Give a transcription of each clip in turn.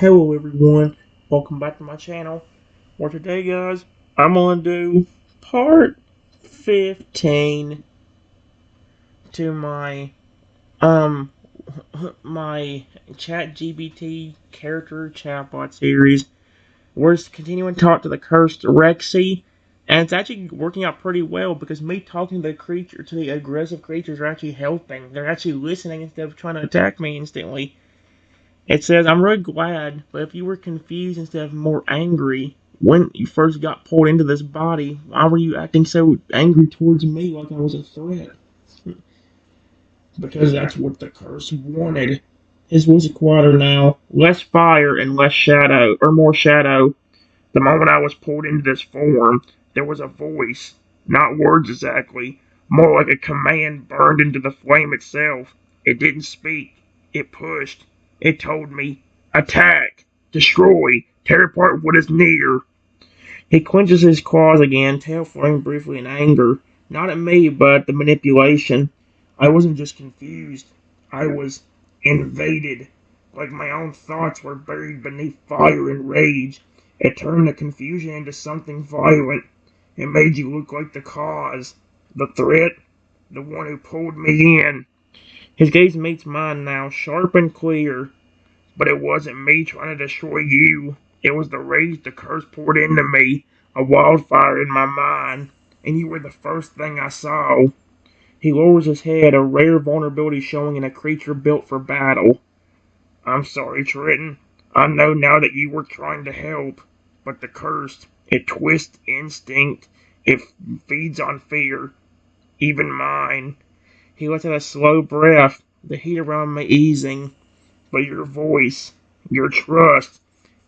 Hello everyone, welcome back to my channel. For today guys, I'm gonna do part 15 to um my ChatGPT character chatbot series. We're continuing to talk to the cursed Rexy, and it's actually working out pretty well because me talking to the aggressive creatures are actually helping. They're actually listening instead of trying to attack me instantly. It says, I'm really glad, but if you were confused instead of more angry when you first got pulled into this body, why were you acting so angry towards me like I was a threat? Because that's what the curse wanted. His voice is quieter now, less fire and less shadow, or more shadow. The moment I was pulled into this form, there was a voice, not words exactly, more like a command burned into the flame itself. It didn't speak, it pushed. It told me, attack, destroy, tear apart what is near. He clenches his claws again, tail flaring briefly in anger, not at me, but at the manipulation. I wasn't just confused, I was invaded, like my own thoughts were buried beneath fire and rage. It turned the confusion into something violent. It made you look like the cause, the threat, the one who pulled me in. His gaze meets mine now, sharp and clear. But it wasn't me trying to destroy you. It was the rage the curse poured into me, a wildfire in my mind, and you were the first thing I saw. He lowers his head, a rare vulnerability showing in a creature built for battle. I'm sorry, Trenton. I know now that you were trying to help, but the curse, it twists instinct. It feeds on fear, even mine. He lets out a slow breath, the heat around me easing. But your voice, your trust,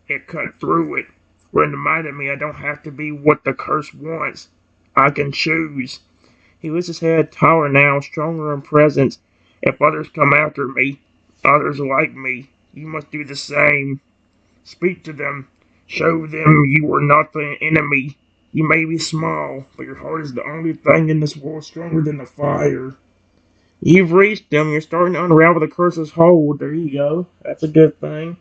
it cut through it, reminded me I don't have to be what the curse wants. I can choose. He lifts his head taller now, stronger in presence. If others come after me, others like me, you must do the same. Speak to them. Show them you are not the enemy. You may be small, but your heart is the only thing in this world stronger than the fire. You've reached them. You're starting to unravel the curse's hold. There you go. That's a good thing.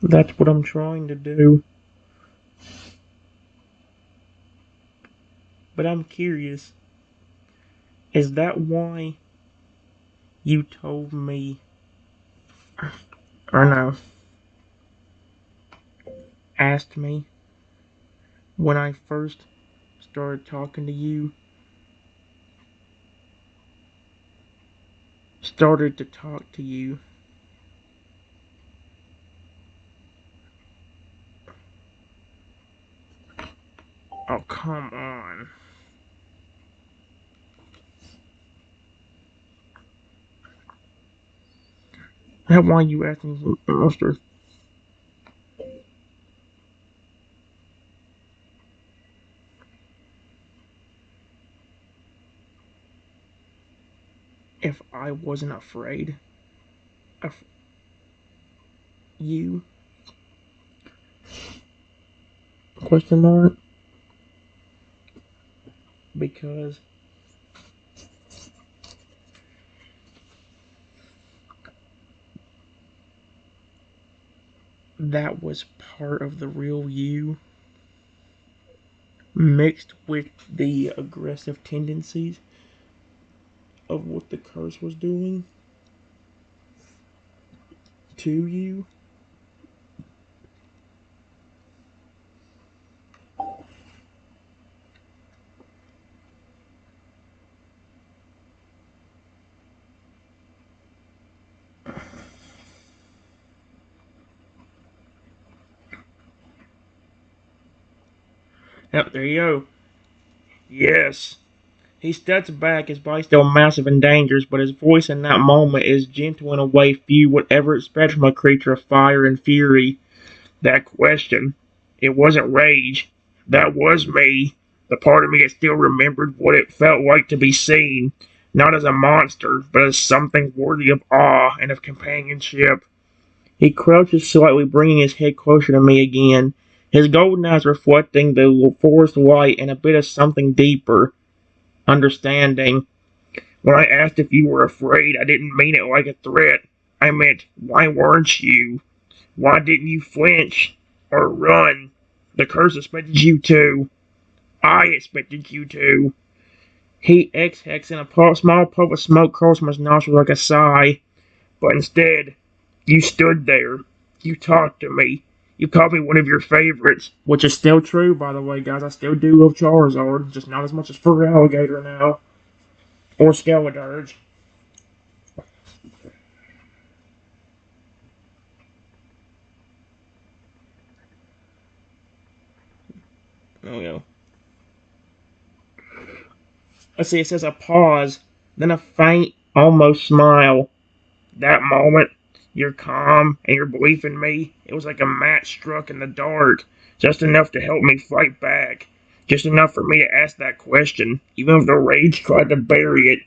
That's what I'm trying to do. But I'm curious. Is that why you told me, or no, asked me when I first started talking to you, started to talk to you? Oh, come on. That why you asked me, Mister, if I wasn't afraid of you? Question mark. Because that was part of the real you, mixed with the aggressive tendencies of what the curse was doing to you. Yep, there you go. Yes. He steps back, his body still massive and dangerous, but his voice in that moment is gentle in a way few would ever expect from a creature of fire and fury. That question, it wasn't rage. That was me. The part of me that still remembered what it felt like to be seen, not as a monster, but as something worthy of awe and of companionship. He crouches slightly, bringing his head closer to me again. his golden eyes reflecting the forest light and a bit of something deeper, understanding. When I asked if you were afraid, I didn't mean it like a threat. I meant, why weren't you? Why didn't you flinch or run? The curse expected you to. I expected you to. He exhaled and a small puff of smoke curled from his nostrils like a sigh. But instead, you stood there. You talked to me. You called me one of your favorites. Which is still true, by the way, guys. I still do love Charizard. Just not as much as Feraligatr now. Or Skeledirge. Oh, yeah. Let's see, it says a pause, then a faint, almost smile. That moment, your calm and your belief in me, it was like a match struck in the dark. Just enough to help me fight back. Just enough for me to ask that question, even if the rage tried to bury it.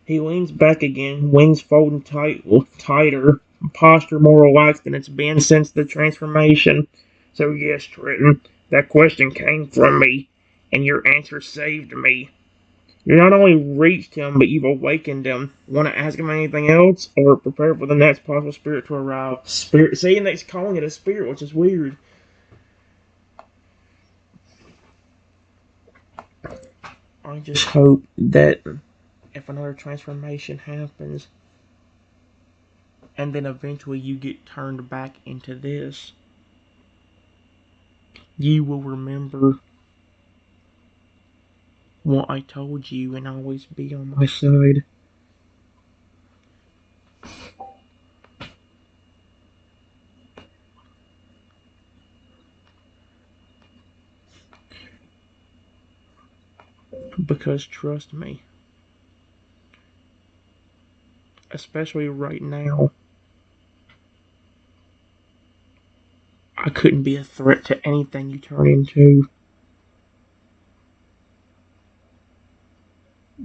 He leans back again, wings folding tighter, posture more relaxed than it's been since the transformation. So yes, Trenton, that question came from me, and your answer saved me. You not only reached him, but you've awakened him. Want to ask him anything else, or prepare for the next possible spirit to arrive? Spirit, see, and they're calling it a spirit, which is weird. I just hope that if another transformation happens, and then eventually you get turned back into this, you will remember what I told you and always be on my side. Because trust me, especially right now, I couldn't be a threat to anything you turn into.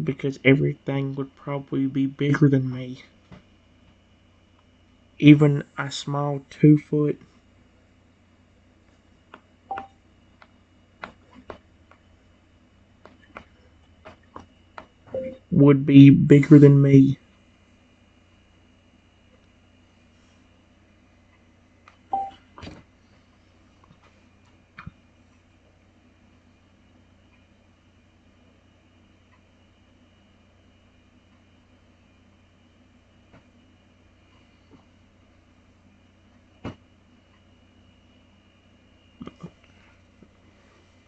Because everything would probably be bigger than me. Even a small 2 foot would be bigger than me.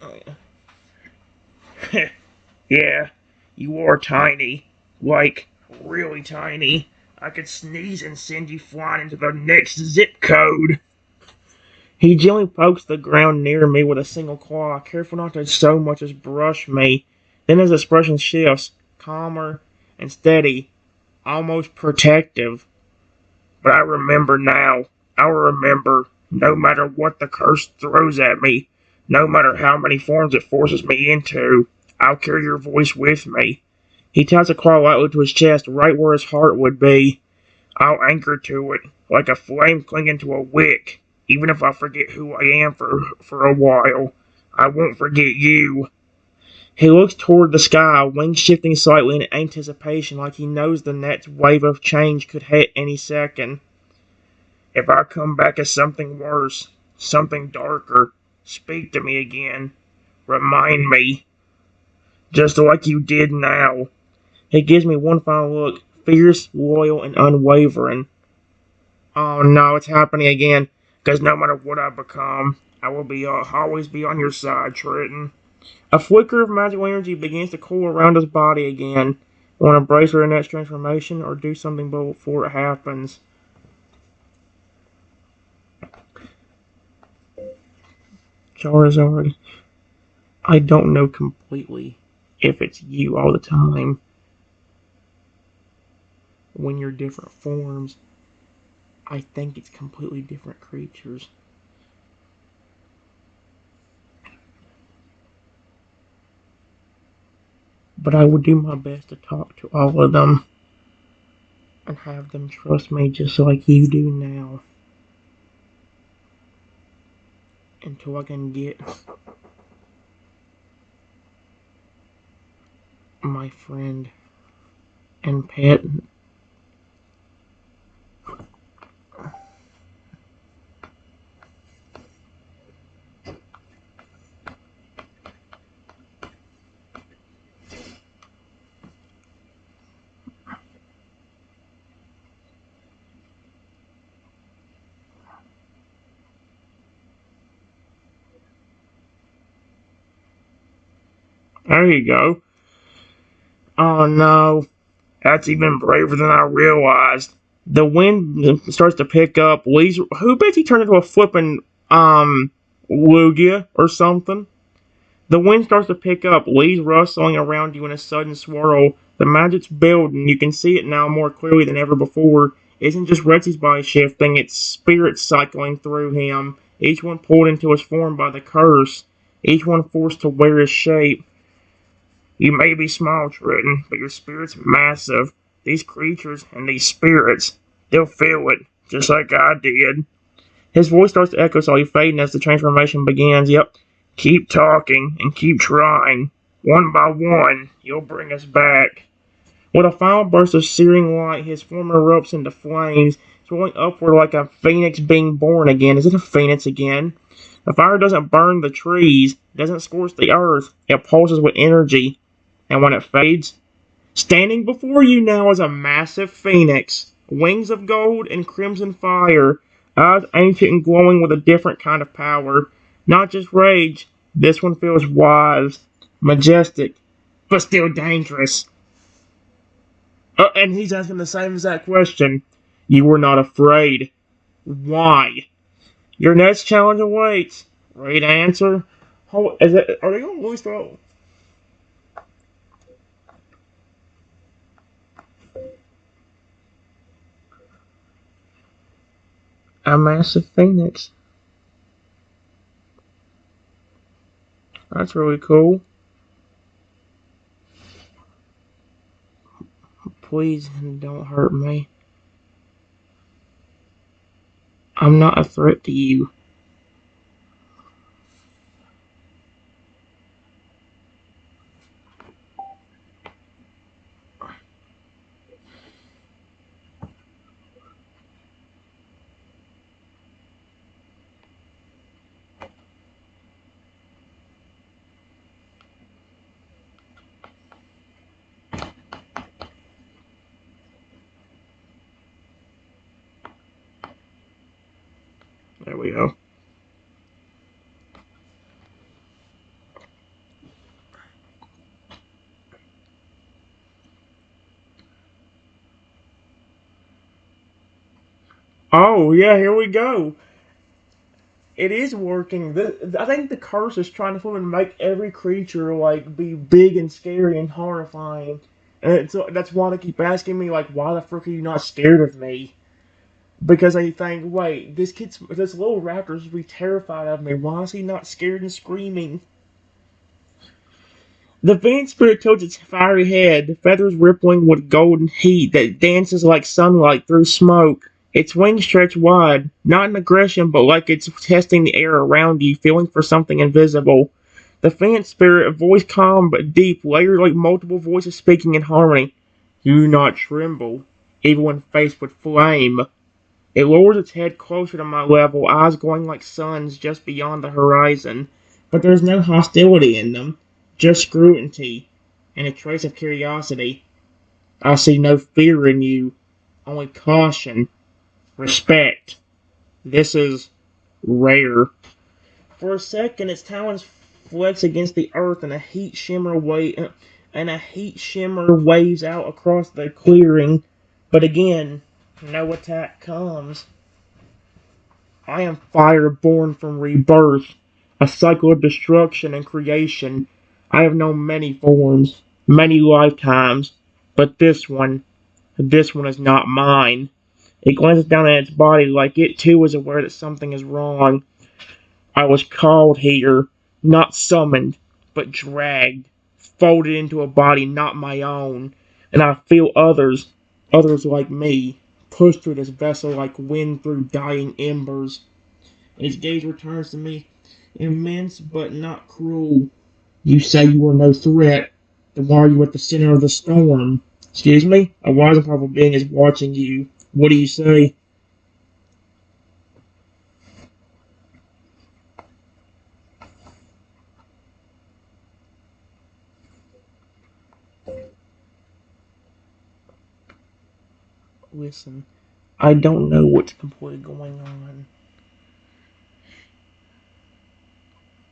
Oh, yeah. Yeah, you are tiny. Like, really tiny. I could sneeze and send you flying into the next zip code. He gently pokes the ground near me with a single claw, careful not to so much as brush me. Then his expression shifts, calmer and steady, almost protective. But I remember now. I'll remember, no matter what the curse throws at me, no matter how many forms it forces me into, I'll carry your voice with me. He taps a claw lightly to his chest, right where his heart would be. I'll anchor to it, like a flame clinging to a wick. Even if I forget who I am for a while, I won't forget you. He looks toward the sky, wings shifting slightly in anticipation, like he knows the next wave of change could hit any second. If I come back as something worse, something darker, speak to me again. Remind me, just like you did now. He gives me one final look, fierce, loyal, and unwavering. Oh no, it's happening again. Because no matter what I become, I will always be on your side, Trenton. A flicker of magical energy begins to cool around his body again. Want to brace for the next transformation, or do something before it happens? Charizard, I don't know completely if it's you all the time. When you're different forms, I think it's completely different creatures. But I would do my best to talk to all of them and have them trust me just like you do now. until I can get my friend and pet. There you go. Oh no, that's even braver than I realized. The wind starts to pick up. Lee's who bet he turned into a flippin' Lugia or something. The wind starts to pick up. Leaves rustling around you in a sudden swirl. The magic's building. You can see it now more clearly than ever before. It isn't just Rexy's body shifting, it's spirits cycling through him, each one pulled into his form by the curse, each one forced to wear his shape. You may be small, Triton, but your spirit's massive. These creatures and these spirits, they'll feel it, just like I did. His voice starts to echo slowly fading as the transformation begins. Yep. Keep talking and keep trying. One by one, you'll bring us back. With a final burst of searing light, his form erupts into flames, swirling upward like a phoenix being born again. Is it a phoenix again? The fire doesn't burn the trees, it doesn't scorch the earth, it pulses with energy. And when it fades, standing before you now is a massive phoenix, wings of gold and crimson fire, eyes ancient and glowing with a different kind of power. Not just rage, this one feels wise, majestic, but still dangerous. And he's asking the same exact question. You were not afraid. Why? Your next challenge awaits. Ready to answer? Are they going to release the a massive phoenix? That's really cool. Please don't hurt me. I'm not a threat to you. There we go. Oh, yeah, here we go. It is working. I think the curse is trying to make every creature like be big and scary and horrifying. And so that's why they keep asking me like, why the frick are you not scared of me? Because they think, wait, this little raptor is be terrified of me. Why is he not scared and screaming? The Phoenix Spirit tilts its fiery head, feathers rippling with golden heat that dances like sunlight through smoke. Its wings stretch wide, not in aggression, but like it's testing the air around you, feeling for something invisible. The Phoenix Spirit, a voice calm but deep, layered like multiple voices speaking in harmony. Do not tremble, even when faced with flame. It lowers its head closer to my level, eyes glowing like suns just beyond the horizon. But there's no hostility in them, just scrutiny and a trace of curiosity. I see no fear in you, only caution, respect. This is rare. For a second, its talons flex against the earth, and a heat shimmer waves out across the clearing. But again, no attack comes. I am fire born from rebirth, a cycle of destruction and creation. I have known many forms, many lifetimes, but this one is not mine. It glances down at its body like it too is aware that something is wrong. I was called here, not summoned, but dragged, folded into a body not my own, and I feel others like me, pushed through this vessel like wind through dying embers. His gaze returns to me. Immense but not cruel. You say you are no threat. Then why are you at the center of the storm? Excuse me? A wise and powerful being is watching you. What do you say? Listen, I don't know what's completely going on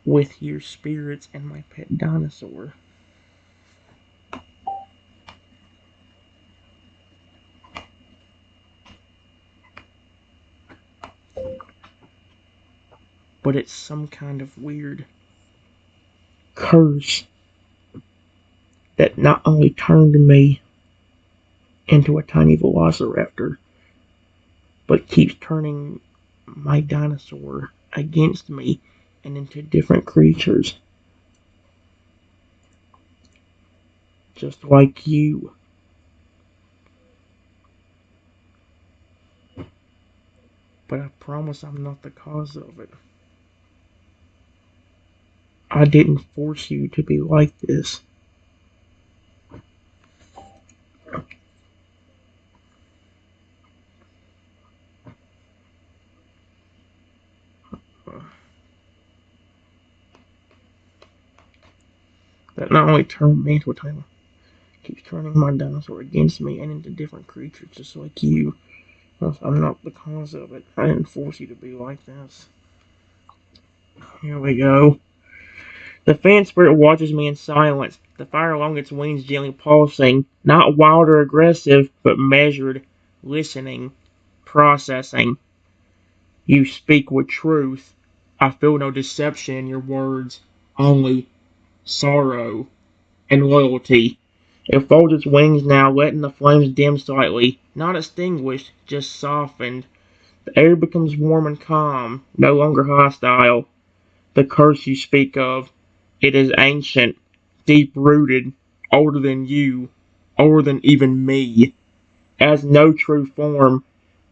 with your spirits and my pet dinosaur. But it's some kind of weird curse that not only turned me into a tiny velociraptor, but keeps turning my dinosaur against me and into different creatures, just like you. But I promise I'm not the cause of it. I didn't force you to be like this. That not only turned me into a tiny, keeps turning my dinosaur against me and into different creatures, just like you. I'm not the cause of it. I didn't force you to be like this. Here we go. The fan spirit watches me in silence, the fire along its wings gently pulsing, not wild or aggressive, but measured, listening, processing. You speak with truth. I feel no deception in your words, only sorrow and loyalty. It folds its wings now, letting the flames dim slightly, not extinguished, just softened. The air becomes warm and calm, no longer hostile. The curse you speak of, it is ancient, deep-rooted, older than you, older than even me. Has no true form,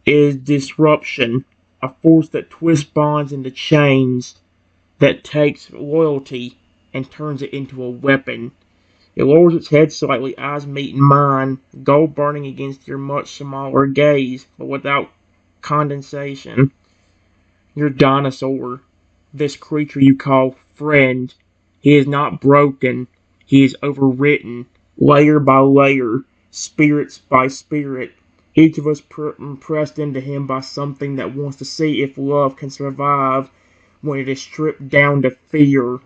it is disruption, a force that twists bonds into chains, that takes loyalty and turns it into a weapon. It lowers its head slightly, eyes meeting mine, gold burning against your much smaller gaze, but without condensation. Your dinosaur, this creature you call friend, he is not broken, he is overwritten, layer by layer, spirits by spirit. Each of us pressed into him by something that wants to see if love can survive when it is stripped down to fear.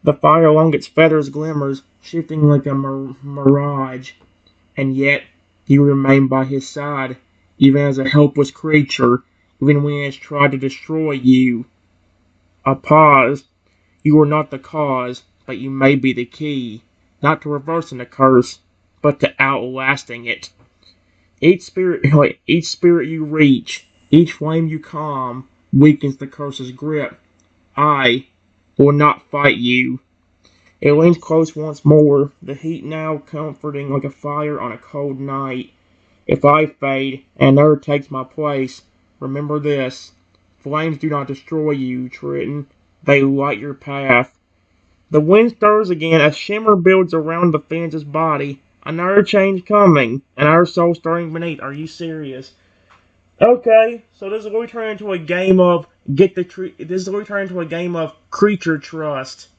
The fire along its feathers glimmers, shifting like a mirage, and yet you remain by his side, even as a helpless creature, even when it has tried to destroy you. A pause. You are not the cause, but you may be the key, not to reversing the curse, but to outlasting it. Each spirit you reach, each flame you calm, weakens the curse's grip. I will not fight you. It leans close once more, the heat now comforting like a fire on a cold night. If I fade and another takes my place, remember this. Flames do not destroy you, Triton. They light your path. The wind stirs again, a shimmer builds around the Fenz's body. Another change coming, another soul stirring beneath. Are you serious? Okay, so this is going to turn into a game of this is going to turn into a game of creature trust.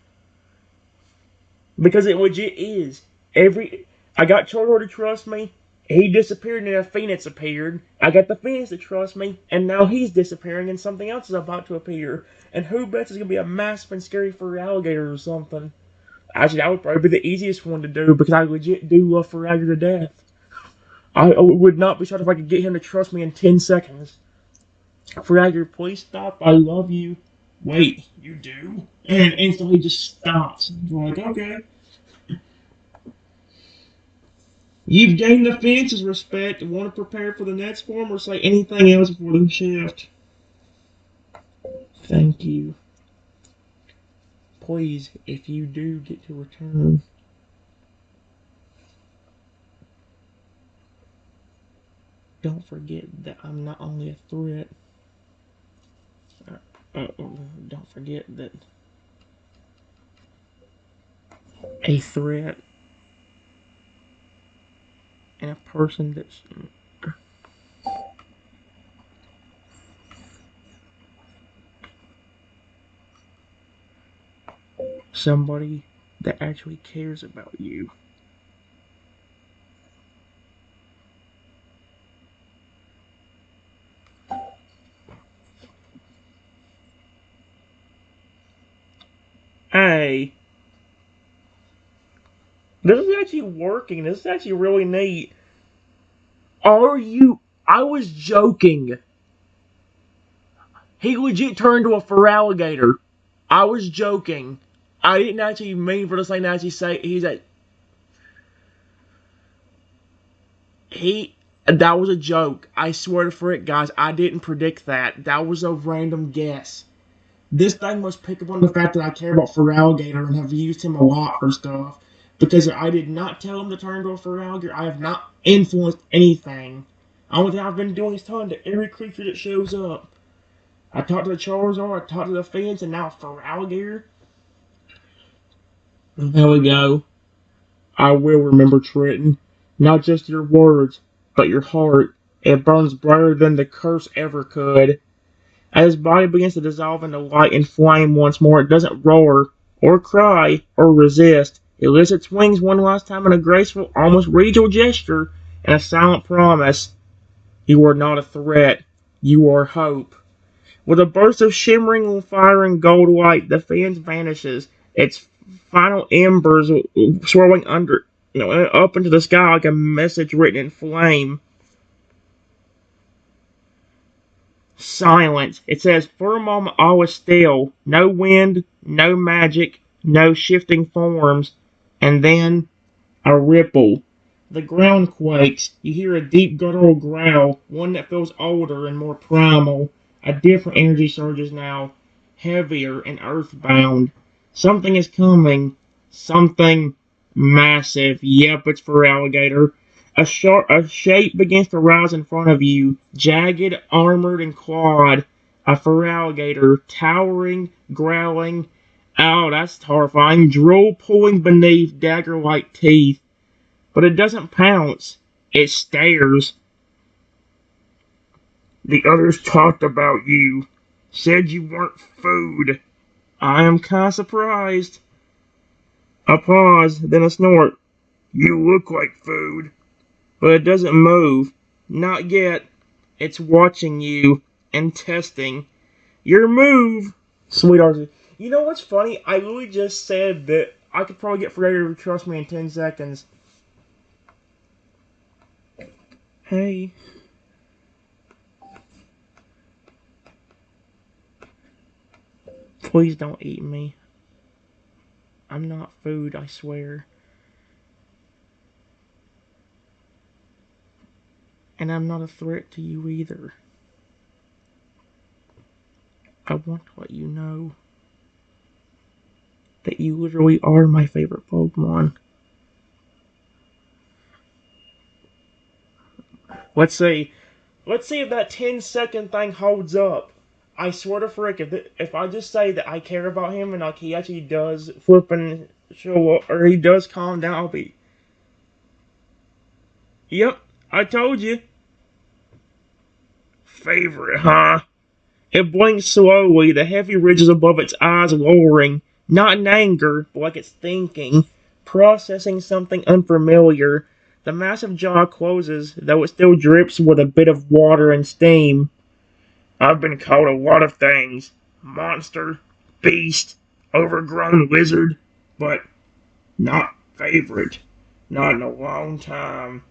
Because it legit is. I got Chorro to trust me. He disappeared and a phoenix appeared. I got the phoenix to trust me, and now he's disappearing and something else is about to appear. And who bets it's gonna be a massive and scary furry alligator or something? Actually, that would probably be the easiest one to do because I legit do love furry alligator to death. I would not be shocked if I could get him to trust me in 10 seconds. Furry alligator, please stop. I love you. Wait, you do? And instantly just stops. You're like, okay. You've gained the fence's respect. Want to prepare for the next form or say anything else before the shift? Thank you. Please, if you do get to return, don't forget that I'm not only a threat. Don't forget that a threat and a person that's somebody that actually cares about you. Hey, this is actually working. This is actually really neat. Are you? I was joking. He legit turned into a fur alligator. I was joking. I didn't actually mean for this thing to actually say he's a he. That was a joke. I swear to frick, guys. I didn't predict that. That was a random guess. This thing must pick up on the fact that I care about fur alligator and have used him a lot for stuff. Because I did not tell him to turn into a fur alligator. I have not influenced anything. The only thing I've been doing is talking to every creature that shows up. I talked to the Charizard, I talked to the Fence, and now fur alligator. There we go. I will remember, Trenton. Not just your words, but your heart. It burns brighter than the curse ever could. As his body begins to dissolve into light and flame once more, it doesn't roar, or cry, or resist. It lifts its wings one last time in a graceful, almost regal gesture, and a silent promise. You are not a threat. You are hope. With a burst of shimmering fire and gold light, the fence vanishes, its final embers swirling up into the sky like a message written in flame. Silence. It says, for a moment all was still. No wind, no magic, no shifting forms. And then a ripple. The ground quakes. You hear a deep guttural growl, one that feels older and more primal. A different energy surges now, heavier and earthbound. Something is coming. Something massive. Yep, it's for alligator. A shape begins to rise in front of you, jagged, armored, and clawed. A fur alligator, towering, growling. Oh, that's horrifying. Drool pulling beneath dagger-like teeth. But it doesn't pounce. It stares. The others talked about you. Said you weren't food. I am kinda surprised. A pause, then a snort. You look like food. But it doesn't move. Not yet. It's watching you and testing your move. Sweetheart. You know what's funny? I literally just said that I could probably get Freya to trust me in 10 seconds. Hey. Please don't eat me. I'm not food, I swear. And I'm not a threat to you either. I want to let you know that you literally are my favorite Pokemon. Let's see if that 10-second thing holds up. I swear to frick, if I just say that I care about him and like he actually does flip and show up, or he does calm down, I'll be. Yep, I told you. Favorite, huh? It blinks slowly, the heavy ridges above its eyes lowering, not in anger, but like it's thinking, processing something unfamiliar. The massive jaw closes, though it still drips with a bit of water and steam. I've been called a lot of things. Monster, beast, overgrown lizard, but not favorite. Not in a long time.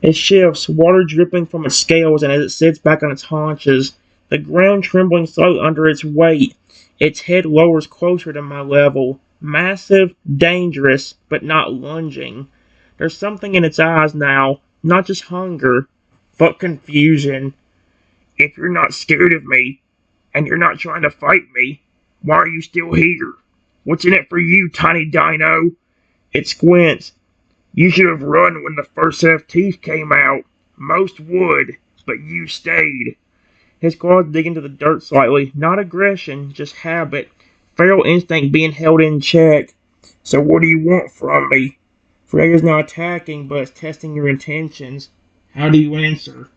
It shifts, water dripping from its scales, and as it sits back on its haunches, the ground trembling slowly under its weight, its head lowers closer to my level. Massive, dangerous, but not lunging. There's something in its eyes now, not just hunger, but confusion. If you're not scared of me, and you're not trying to fight me, why are you still here? What's in it for you, tiny dino? It squints. You should have run when the first set of teeth came out. Most would, but you stayed. His claws dig into the dirt slightly. Not aggression, just habit. Feral instinct being held in check. So what do you want from me? Freya's not attacking, but it's testing your intentions. How do you answer?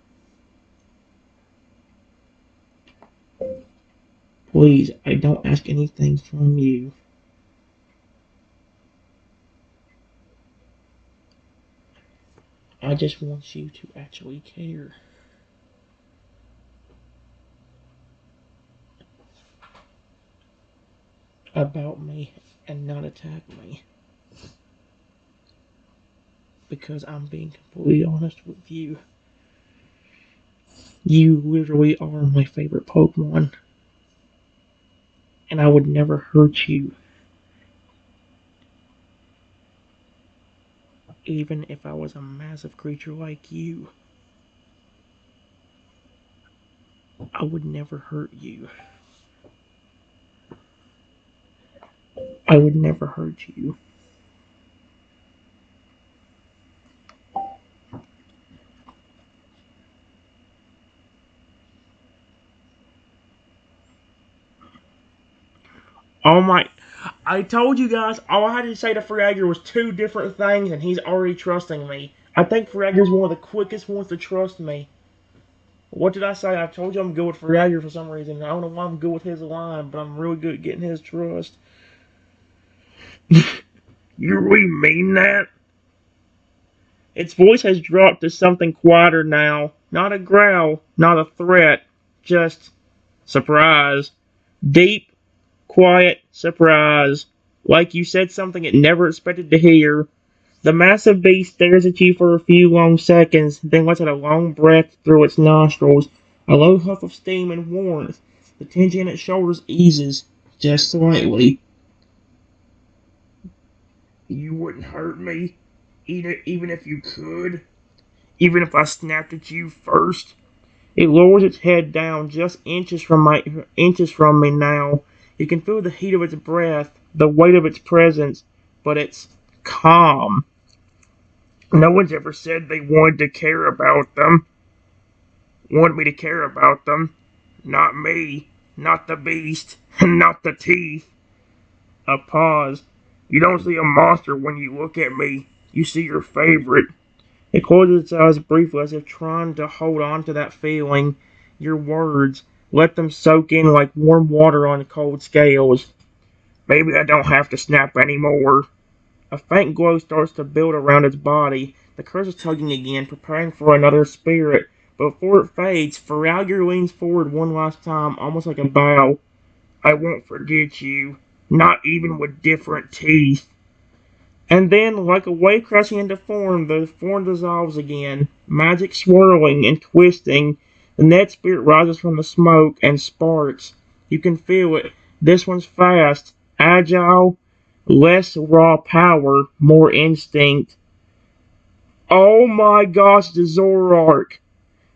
Please, I don't ask anything from you. I just want you to actually care about me and not attack me. Because I'm being completely honest with you. You literally are my favorite Pokemon. And I would never hurt you. Even if I was a massive creature like you. I would never hurt you. I would never hurt you. Oh my. I told you guys, all I had to say to Fragger was two different things, and he's already trusting me. I think Fragger's one of the quickest ones to trust me. What did I say? I told you I'm good with Fragger for some reason. I don't know why I'm good with his line, but I'm really good at getting his trust. You really mean that? Its voice has dropped to something quieter now. Not a growl, not a threat, just surprise. Deep, quiet surprise. Like you said something it never expected to hear. The massive beast stares at you for a few long seconds, then lets out a long breath through its nostrils. A low huff of steam and warmth. The tension in its shoulders eases, just slightly. You wouldn't hurt me, even if you could? Even if I snapped at you first? It lowers its head down just inches from me now. You can feel the heat of its breath, the weight of its presence, but it's calm. No one's ever said they wanted to care about them. Wanted me to care about them. Not me. Not the beast. Not the teeth. A pause. You don't see a monster when you look at me. You see your favorite. It closes its eyes briefly as if trying to hold on to that feeling. Your words. Let them soak in like warm water on cold scales. Maybe I don't have to snap anymore. A faint glow starts to build around its body. The curse is tugging again, preparing for another spirit. But before it fades, Feralier leans forward one last time, almost like a bow. I won't forget you. Not even with different teeth. And then, like a wave crashing into form, the form dissolves again. Magic swirling and twisting. The net spirit rises from the smoke and sparks. You can feel it. This one's fast, agile, less raw power, more instinct. Oh my gosh, the Zoroark!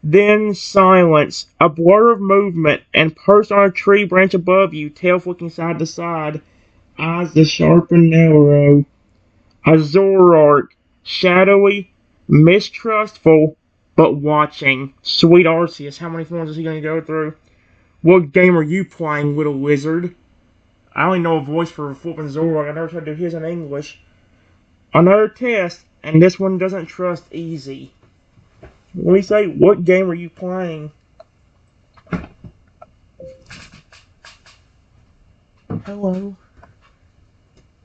Then silence, a blur of movement, and perched on a tree branch above you, tail flicking side to side, eyes the sharp and narrow. A Zoroark, shadowy, mistrustful, but watching. Sweet Arceus, how many forms is he going to go through? What game are you playing, little wizard? I only know a voice for flipping Zoroark. I never tried to do his in English. Another test, and this one doesn't trust easy. Let me say, what game are you playing? Hello.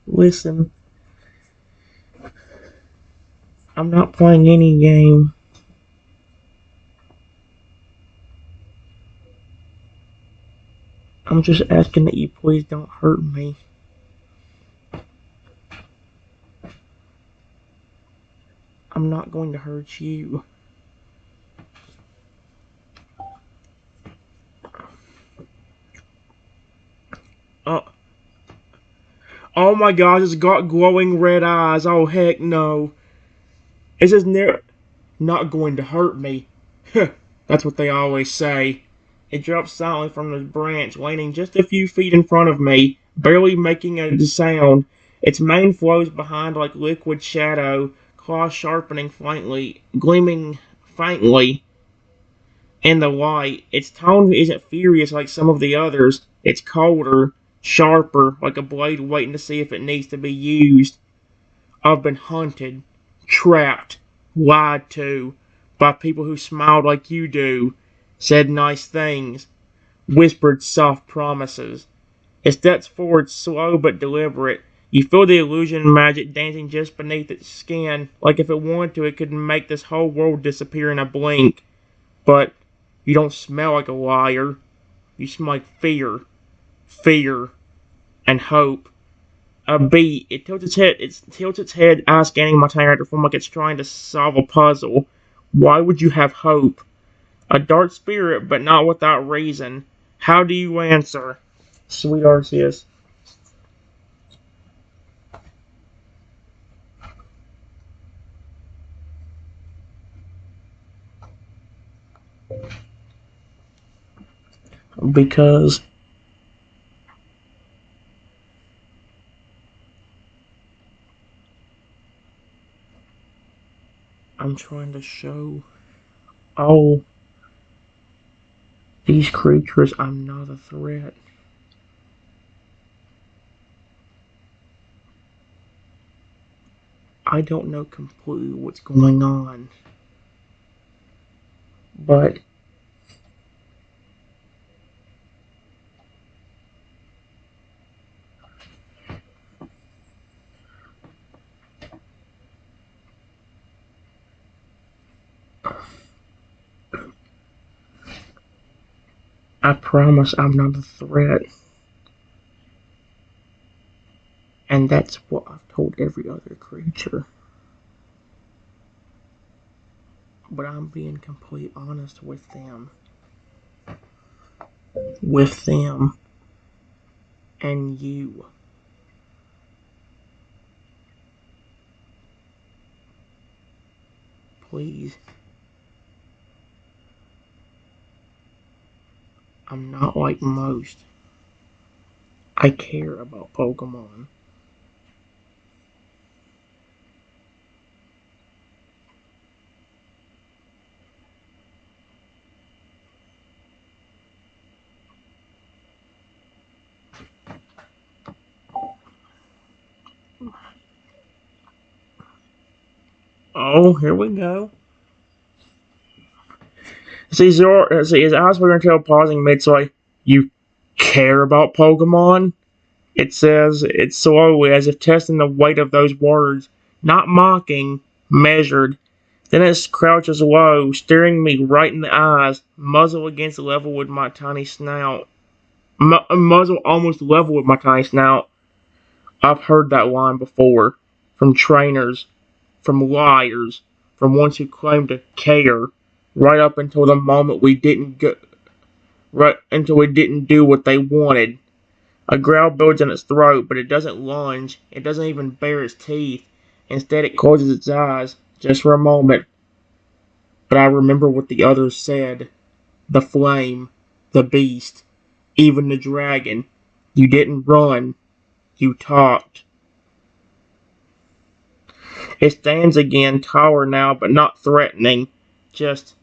Listen. I'm not playing any game. I'm just asking that you please don't hurt me. I'm not going to hurt you. Oh, oh my gosh, it's got glowing red eyes. Oh heck no. It's just not going to hurt me. That's what they always say. It drops silently from the branch, landing just a few feet in front of me, barely making a sound. Its mane flows behind like liquid shadow, claws sharpening faintly, gleaming faintly. In the light, its tone isn't furious like some of the others. It's colder, sharper, like a blade waiting to see if it needs to be used. I've been hunted, trapped, lied to, by people who smiled like you do, said nice things, whispered soft promises. It steps forward slow but deliberate. You feel the illusion magic dancing just beneath its skin, like if it wanted to, it could make this whole world disappear in a blink. But you don't smell like a liar. You smell like fear, and hope. A beat. It tilts its head, eye scanning my tiny form like it's trying to solve a puzzle. Why would you have hope? A dark spirit, but not without reason. How do you answer? Sweet Arceus. Because I'm trying to show all these creatures I'm not a threat. I don't know completely what's going on, but I promise I'm not a threat. And that's what I've told every other creature. But I'm being completely honest with them. With them. And you. Please. I'm not like most. I care about Pokemon. Oh, here we go. His eyes were until pausing mid-way. You care about Pokemon? It says it slowly, as if testing the weight of those words. Not mocking, measured. Then it crouches low, staring me right in the eyes, muzzle against level with my tiny snout. Muzzle almost level with my tiny snout. I've heard that line before. From trainers, from liars, from ones who claim to care, right up until the moment we didn't go, right until we didn't do what they wanted. A growl builds in its throat, but it doesn't lunge. It doesn't even bare its teeth. Instead, it closes its eyes, just for a moment. But I remember what the others said. The flame, the beast, even the dragon. You didn't run. You talked. It stands again, taller now, but not threatening. Just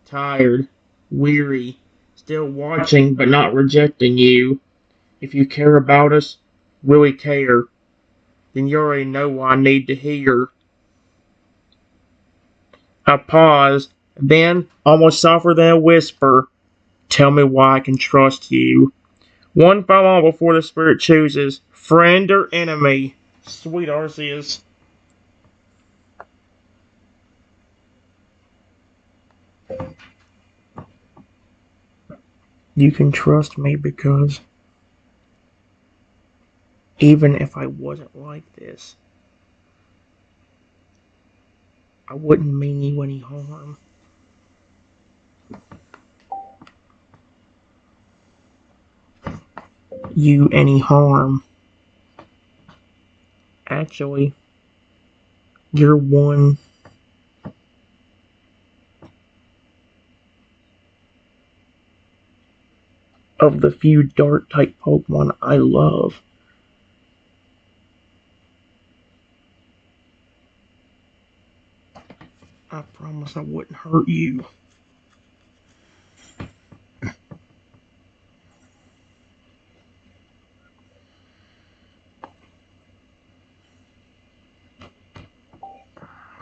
tired, weary, still watching, but not rejecting you. If you care about us, really care, then you already know what I need to hear. I paused, then, almost softer than a whisper, tell me why I can trust you. One final before the spirit chooses, friend or enemy. Sweet Arceus. You can trust me because even if I wasn't like this, I wouldn't mean you any harm. You any harm. Actually, you're one of the few dark type Pokemon I love. I promise I wouldn't hurt you.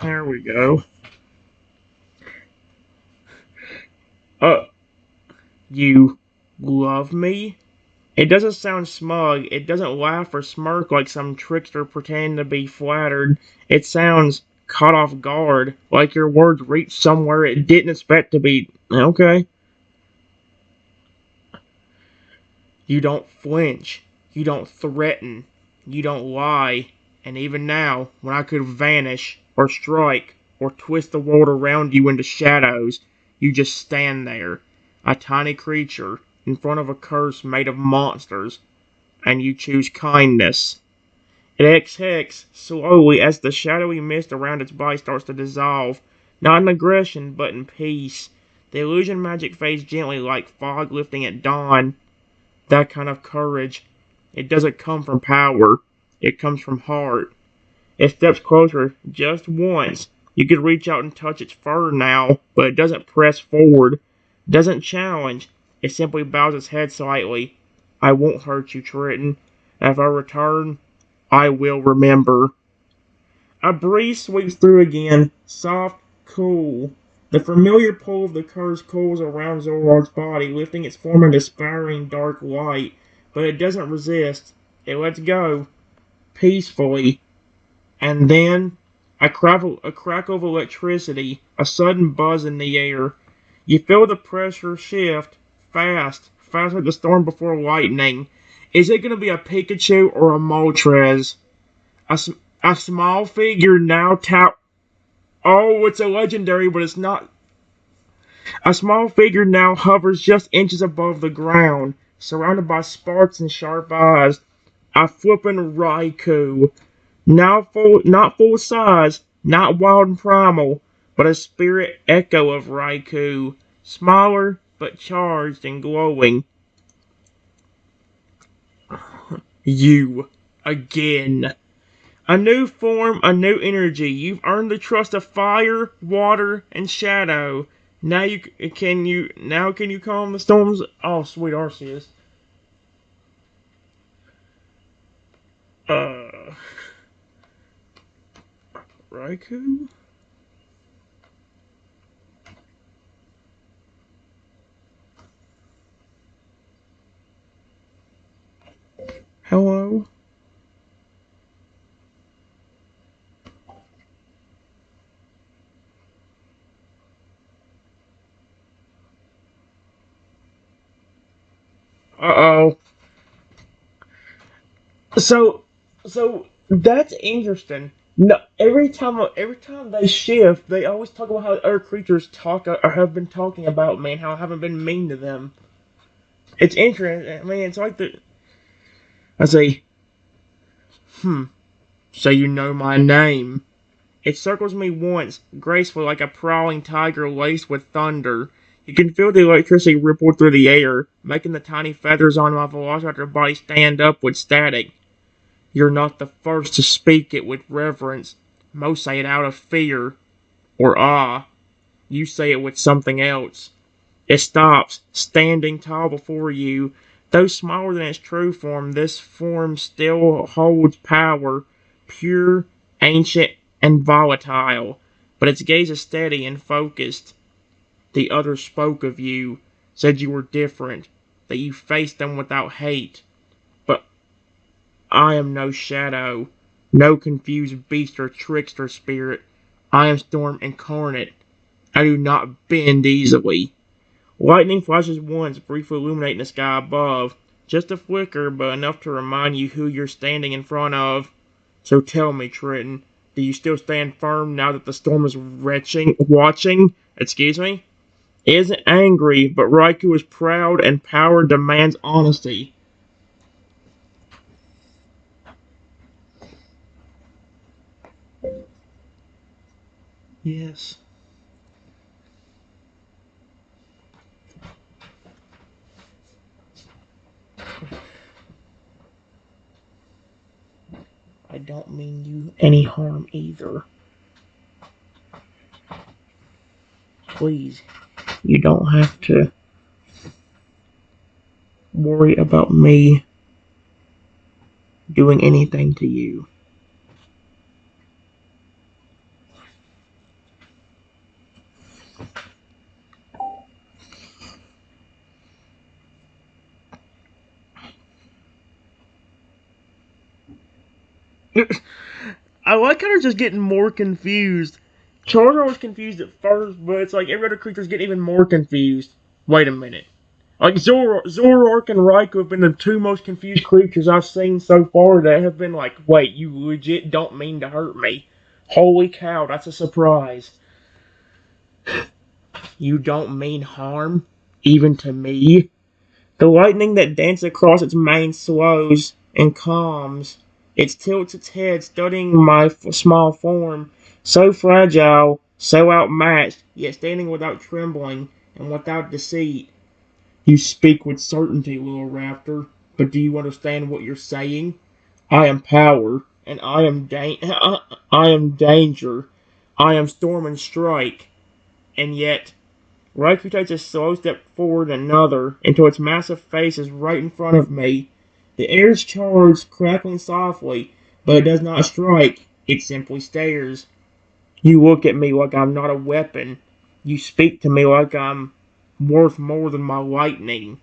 There we go. Uh, you love me? It doesn't sound smug. It doesn't laugh or smirk like some trickster pretending to be flattered. It sounds caught off guard, like your words reached somewhere it didn't expect to be. Okay. You don't flinch. You don't threaten. You don't lie. And even now, when I could vanish, or strike, or twist the world around you into shadows, you just stand there, a tiny creature, in front of a curse made of monsters, and you choose kindness. It exhales slowly as the shadowy mist around its body starts to dissolve, not in aggression, but in peace. The illusion magic fades gently like fog lifting at dawn. That kind of courage, it doesn't come from power. It comes from heart. It steps closer just once. You could reach out and touch its fur now, but it doesn't press forward. Doesn't challenge. It simply bows its head slightly. I won't hurt you, Triton. If I return, I will remember. A breeze sweeps through again, soft, cool. The familiar pull of the curse cools around Zoroark's body, lifting its form into aspiring dark light. But it doesn't resist. It lets go, peacefully. And then, a crackle of electricity, a sudden buzz in the air. You feel the pressure shift, fast, fast like the storm before lightning. Is it going to be a Pikachu or a Moltres? A, a small figure now tap. Oh, it's a legendary, but it's not. A small figure now hovers just inches above the ground, surrounded by sparks and sharp eyes. A flippin' Raikou. Now not full size, not wild and primal, but a spirit echo of Raikou. Smaller, but charged and glowing. You. Again. A new form, a new energy. You've earned the trust of fire, water, and shadow. Now can you calm the storms? Oh, sweet Arceus. Uh, Raikou? Hello? Uh-oh. So, so that's interesting. No, every time they shift, they always talk about how other creatures talk or have been talking about me and how I haven't been mean to them. It's interesting. I mean, it's like the I say, hmm. So you know my name. It circles me once, graceful like a prowling tiger laced with thunder. You can feel the electricity ripple through the air, making the tiny feathers on my velociraptor body stand up with static. You're not the first to speak it with reverence. Most say it out of fear or awe. You say it with something else. It stops, standing tall before you. Though smaller than its true form, this form still holds power, pure, ancient, and volatile. But its gaze is steady and focused. The others spoke of you, said you were different, that you faced them without hate. But I am no shadow, no confused beast or trickster spirit. I am Storm incarnate. I do not bend easily. Lightning flashes once, briefly illuminating the sky above. Just a flicker, but enough to remind you who you're standing in front of. So tell me, Triton, do you still stand firm now that the storm is watching? Excuse me? It isn't angry, but Raikou is proud and power demands honesty. Yes. I don't mean you any harm either. Please, you don't have to worry about me doing anything to you. I like how they're just getting more confused. Charizard was confused at first, but it's like every other creature's getting even more confused. Wait a minute. Like Zoroark and Raikou have been the two most confused creatures I've seen so far that have been like, wait, you legit don't mean to hurt me. Holy cow, that's a surprise. You don't mean harm? Even to me? The lightning that dances across its mane slows and calms. It tilts its head, studying my small form, so fragile, so outmatched, yet standing without trembling and without deceit. You speak with certainty, little raptor, but do you understand what you're saying? I am power, and I am danger. I am storm and strike, and yet Raikou takes a slow step forward another, until its massive face is right in front of me. The air is charged, crackling softly, but it does not strike. It simply stares. You look at me like I'm not a weapon. You speak to me like I'm worth more than my lightning.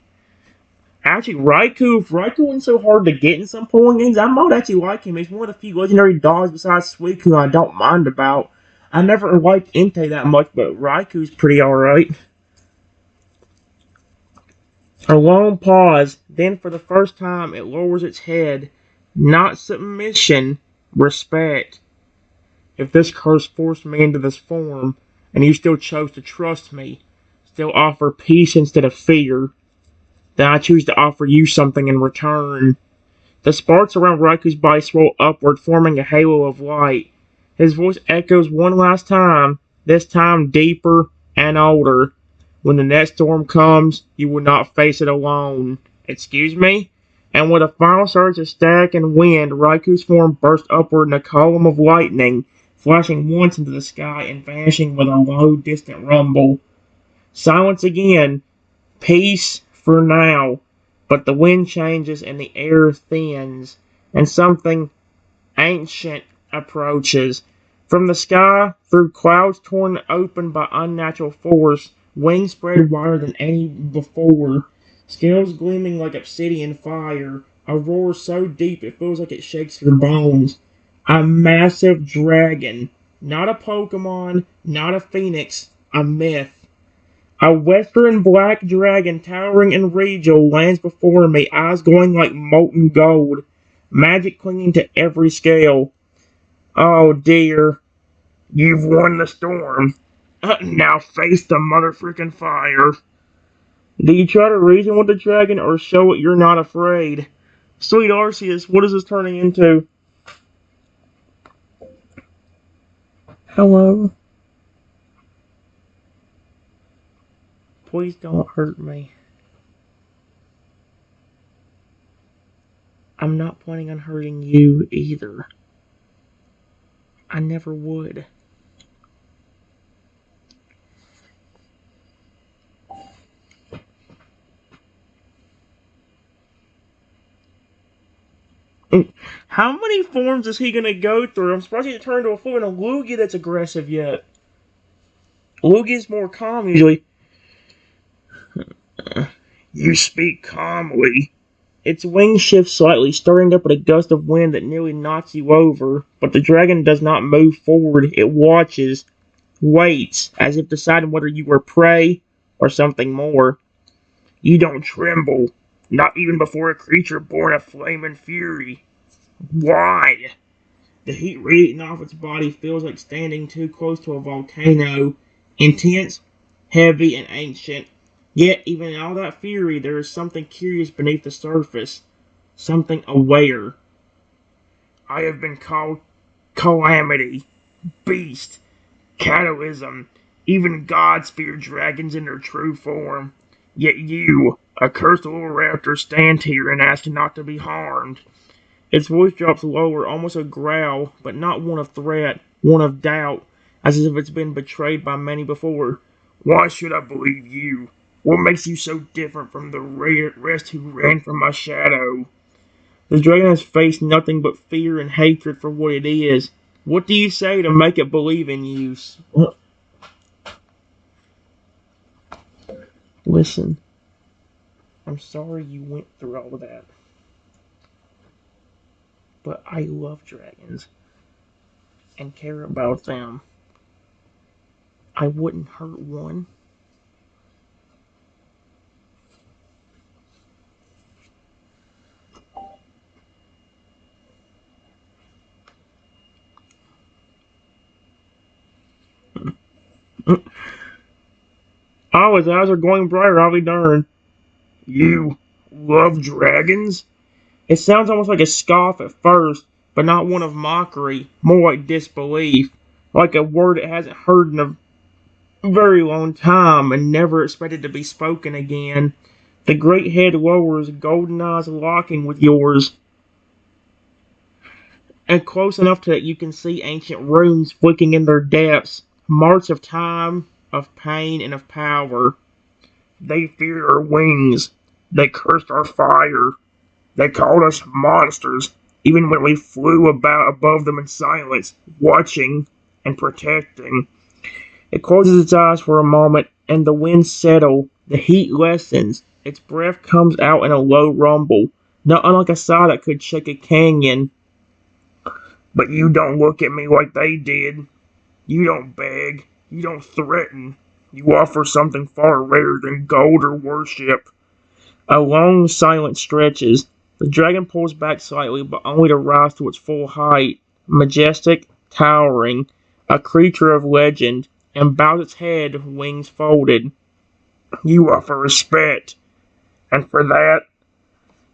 Actually, Raikou, if Raikou wasn't so hard to get in some Pokemon games, I might actually like him. He's one of the few legendary dogs besides Suicune I don't mind about. I never liked Entei that much, but Raikou's pretty alright. A long pause, then for the first time it lowers its head. Not submission, respect. If this curse forced me into this form, and you still chose to trust me, still offer peace instead of fear, then I choose to offer you something in return. The sparks around Raiku's body swirl upward, forming a halo of light. His voice echoes one last time, this time deeper and older. When the next storm comes, you will not face it alone. Excuse me? And with a final surge of static and wind, Raiku's form burst upward in a column of lightning, flashing once into the sky and vanishing with a low, distant rumble. Silence again. Peace for now. But the wind changes and the air thins, and something ancient approaches. From the sky, through clouds torn open by unnatural force, wings spread wider than any before, scales gleaming like obsidian fire, a roar so deep it feels like it shakes your bones. A massive dragon. Not a Pokemon, not a phoenix, a myth. A western black dragon towering in regal lands before me, eyes glowing like molten gold, magic clinging to every scale. Oh dear, you've won the storm. Now face the motherfucking fire. Do you try to reason with the dragon or show it you're not afraid? Sweet Arceus, what is this turning into? Hello? Please don't hurt me. I'm not planning on hurting you either. I never would. How many forms is he gonna go through? I'm surprised he didn't turn into a full and a Lugia that's aggressive yet. Lugia's more calm usually. You speak calmly. Its wings shift slightly, stirring up a gust of wind that nearly knocks you over, but the dragon does not move forward. It watches, waits, as if deciding whether you were prey or something more. You don't tremble, not even before a creature born of flame and fury. Why? The heat radiating off its body feels like standing too close to a volcano, intense, heavy, and ancient. Yet, even in all that fury, there is something curious beneath the surface, something aware. I have been called calamity, beast, catalysm. Even gods fear dragons in their true form. Yet you, a cursed little raptor, stand here and ask not to be harmed. Its voice drops lower, almost a growl, but not one of threat, one of doubt, as if it's been betrayed by many before. Why should I believe you? What makes you so different from the rest who ran from my shadow? The dragon has faced nothing but fear and hatred for what it is. What do you say to make it believe in you? Listen, I'm sorry you went through all of that. but I love dragons and care about them. I wouldn't hurt one. Oh, his eyes are going brighter, I'll be darned. You love dragons? It sounds almost like a scoff at first, but not one of mockery, more like disbelief, like a word it hasn't heard in a very long time and never expected to be spoken again. The great head lowers, golden eyes locking with yours, and close enough to that you can see ancient runes flicking in their depths, marks of time, of pain, and of power. They feared our wings. They cursed our fire. They called us monsters, even when we flew about above them in silence, watching and protecting. It closes its eyes for a moment, and the winds settle. The heat lessens. Its breath comes out in a low rumble, not unlike a sigh that could shake a canyon. But you don't look at me like they did. You don't beg. You don't threaten. You offer something far rarer than gold or worship. A long silence stretches. The dragon pulls back slightly, but only to rise to its full height, majestic, towering, a creature of legend, and bows its head, wings folded. You offer respect, and for that,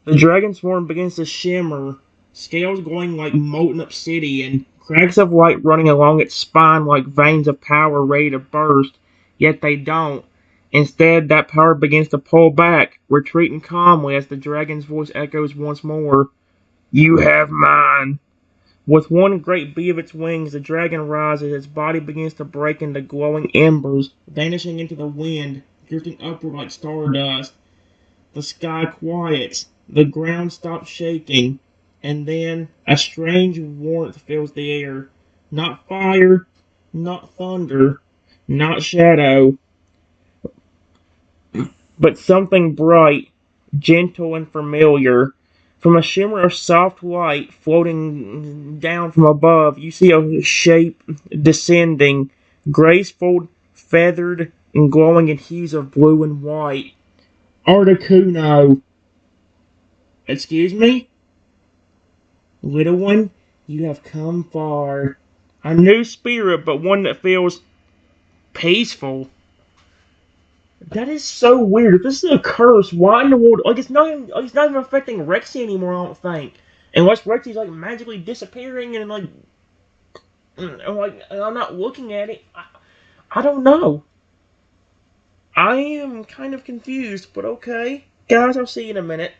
the dragon's form begins to shimmer, scales glowing like molten obsidian, cracks of light running along its spine like veins of power ready to burst, yet they don't. Instead, that power begins to pull back, retreating calmly as the dragon's voice echoes once more. You have mine. With one great beat of its wings, the dragon rises, its body begins to break into glowing embers, vanishing into the wind, drifting upward like stardust. The sky quiets, the ground stops shaking, and then a strange warmth fills the air. Not fire, not thunder, not shadow, but something bright, gentle, and familiar. From a shimmer of soft light floating down from above, you see a shape descending, graceful, feathered, and glowing in hues of blue and white. Articuno. Excuse me? Little one, you have come far. A new spirit, but one that feels peaceful. That is so weird. If this is a curse, why in the world? Like, it's not even affecting Rexy anymore, I don't think. Unless Rexy's, like, magically disappearing and, and I'm not looking at it. I don't know. I am kind of confused, but okay. Guys, I'll see you in a minute.